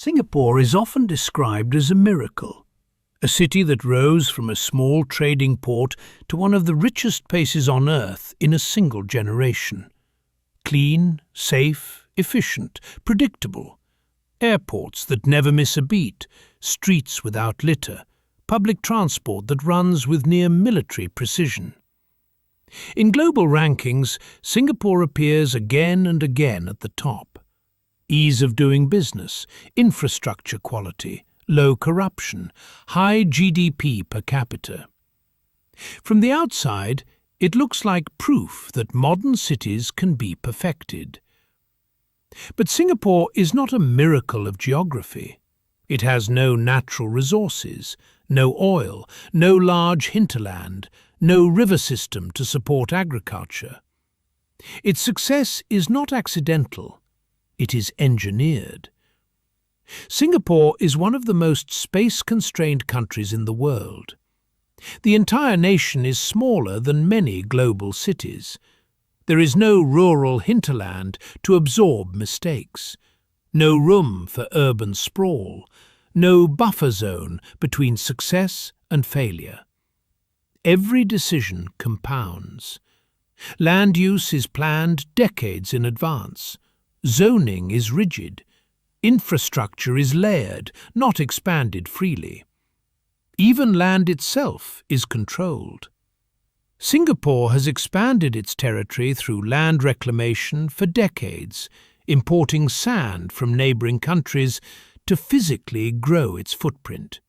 Singapore is often described as a miracle, a city that rose from a small trading port to one of the richest places on earth in a single generation. Clean, safe, efficient, predictable. Airports that never miss a beat, streets without litter, public transport that runs with near military precision. In global rankings, Singapore appears again and again at the top. Ease of doing business, infrastructure quality, low corruption, high GDP per capita. From the outside, it looks like proof that modern cities can be perfected. But Singapore is not a miracle of geography. It has no natural resources, no oil, no large hinterland, no river system to support agriculture. Its success is not accidental. It is engineered. Singapore is one of the most space-constrained countries in the world. The entire nation is smaller than many global cities. There is no rural hinterland to absorb mistakes, no room for urban sprawl, no buffer zone between success and failure. Every decision compounds. Land use is planned decades in advance. Zoning is rigid. Infrastructure is layered, not expanded freely. Even land itself is controlled. Singapore has expanded its territory through land reclamation for decades, importing sand from neighbouring countries to physically grow its footprint.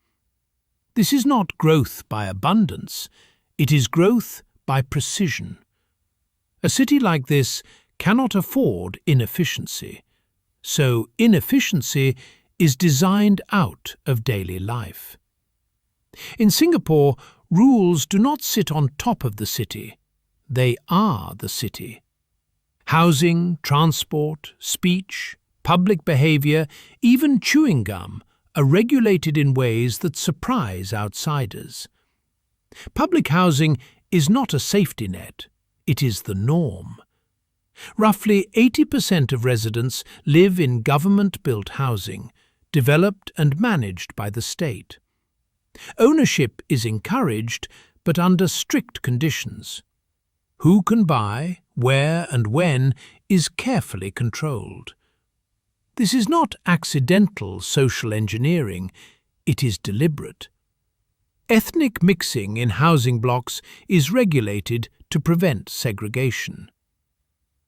This is not growth by abundance, it is growth by precision. A city like this cannot afford inefficiency, so inefficiency is designed out of daily life. In Singapore, rules do not sit on top of the city, they are the city. Housing, transport, speech, public behaviour, even chewing gum are regulated in ways that surprise outsiders. Public housing is not a safety net, it is the norm. Roughly 80% of residents live in government-built housing, developed and managed by the state. Ownership is encouraged, but under strict conditions. Who can buy, where and when is carefully controlled. This is not accidental social engineering, it is deliberate. Ethnic mixing in housing blocks is regulated to prevent segregation.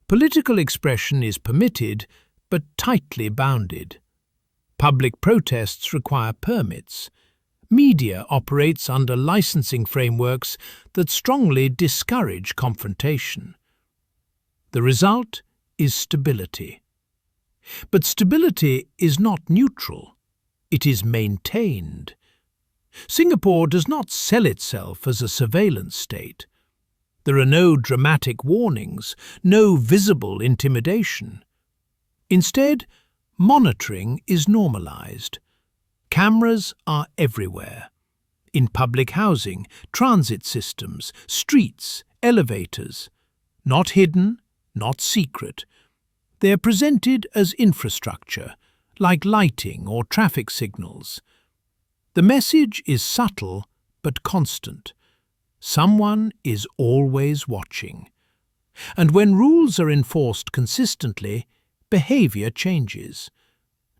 Political expression is permitted, but tightly bounded. Public protests require permits. Media operates under licensing frameworks that strongly discourage confrontation. The result is stability. But stability is not neutral. It is maintained. Singapore does not sell itself as a surveillance state. There are no dramatic warnings, no visible intimidation. Instead, monitoring is normalized. Cameras are everywhere. In public housing, transit systems, streets, elevators. Not hidden, not secret. They are presented as infrastructure, like lighting or traffic signals. The message is subtle but constant. Someone is always watching. And when rules are enforced consistently, behaviour changes.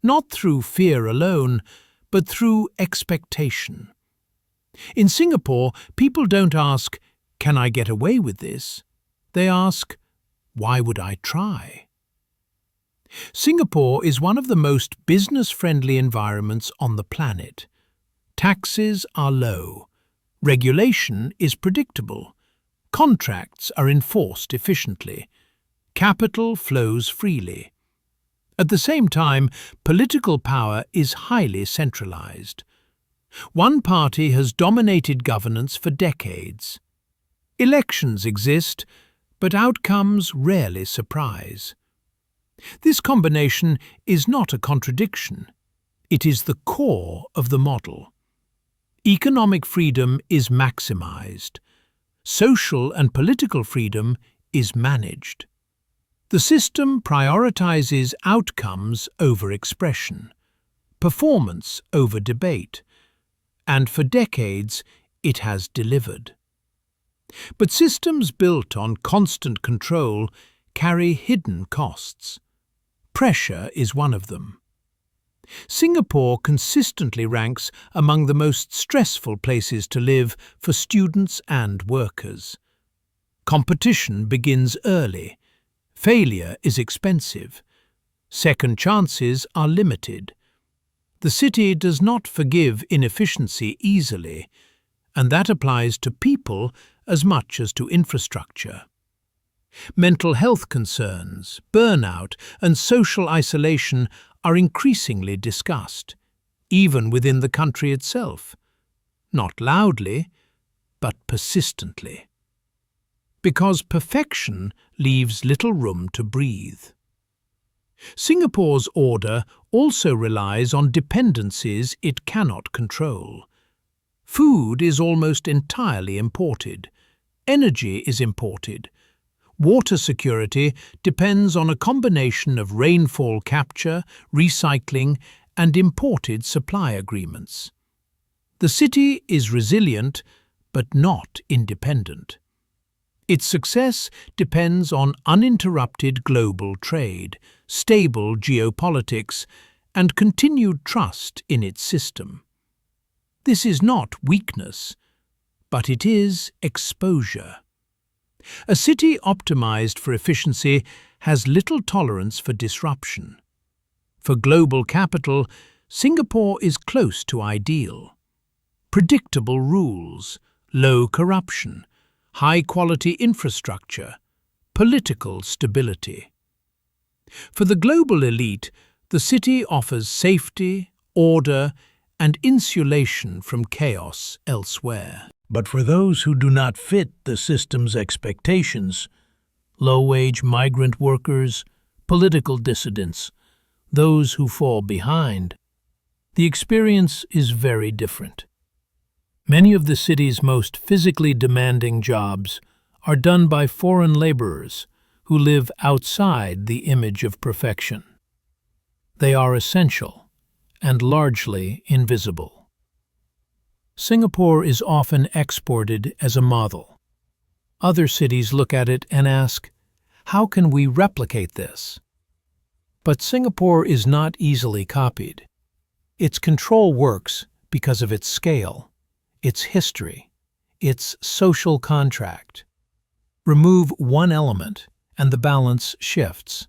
Not through fear alone, but through expectation. In Singapore, people don't ask, "Can I get away with this?" They ask, "Why would I try?" Singapore is one of the most business-friendly environments on the planet. Taxes are low. Regulation is predictable. Contracts are enforced efficiently. Capital flows freely. At the same time, political power is highly centralized. One party has dominated governance for decades. Elections exist, but outcomes rarely surprise. This combination is not a contradiction. It is the core of the model. Economic freedom is maximized. Social and political freedom is managed. The system prioritizes outcomes over expression. performance over debate, and for decades it has delivered. But systems built on constant control carry hidden costs. Pressure is one of them. Singapore consistently ranks among the most stressful places to live for students and workers. Competition begins early. Failure is expensive. Second chances are limited. The city does not forgive inefficiency easily, and that applies to people as much as to infrastructure. Mental health concerns, burnout, and social isolation are increasingly discussed, even within the country itself. Not loudly, but persistently. Because perfection leaves little room to breathe. Singapore's order also relies on dependencies it cannot control. Food is almost entirely imported. Energy is imported. Water security depends on a combination of rainfall capture, recycling, and imported supply agreements. The city is resilient, but not independent. Its success depends on uninterrupted global trade, stable geopolitics, and continued trust in its system. This is not weakness, but it is exposure. A city optimized for efficiency has little tolerance for disruption. For global capital, Singapore is close to ideal. Predictable rules, low corruption, high-quality infrastructure, political stability. For the global elite, the city offers safety, order, and insulation from chaos elsewhere. But for those who do not fit the system's expectations, low-wage migrant workers, political dissidents, those who fall behind, the experience is very different. Many of the city's most physically demanding jobs are done by foreign laborers who live outside the image of perfection. They are essential and largely invisible. Singapore is often exported as a model. Other cities look at it and ask, how can we replicate this? But Singapore is not easily copied. Its control works because of its scale, its history, its social contract. Remove one element and the balance shifts.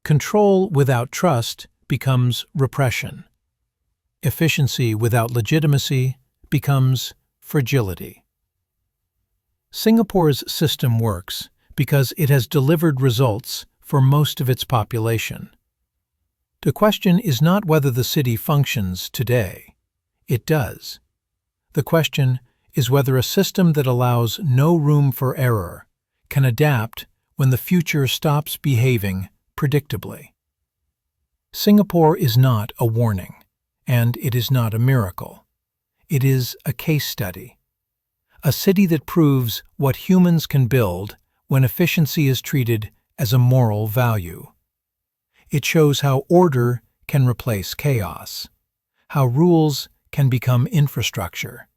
Control without trust becomes repression. Efficiency without legitimacy becomes fragility. Singapore's system works because it has delivered results for most of its population. The question is not whether the city functions today. It does. The question is whether a system that allows no room for error can adapt when the future stops behaving predictably. Singapore is not a warning, and it is not a miracle. It is a case study, a city that proves what humans can build when efficiency is treated as a moral value. It shows how order can replace chaos, how rules can become infrastructure,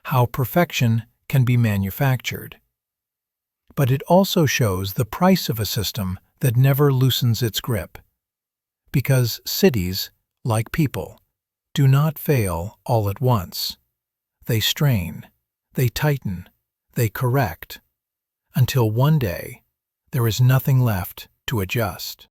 how perfection can be manufactured. But it also shows the price of a system that never loosens its grip, because cities, like people, do not fail all at once. They strain, they tighten, they correct, until one day there is nothing left to adjust.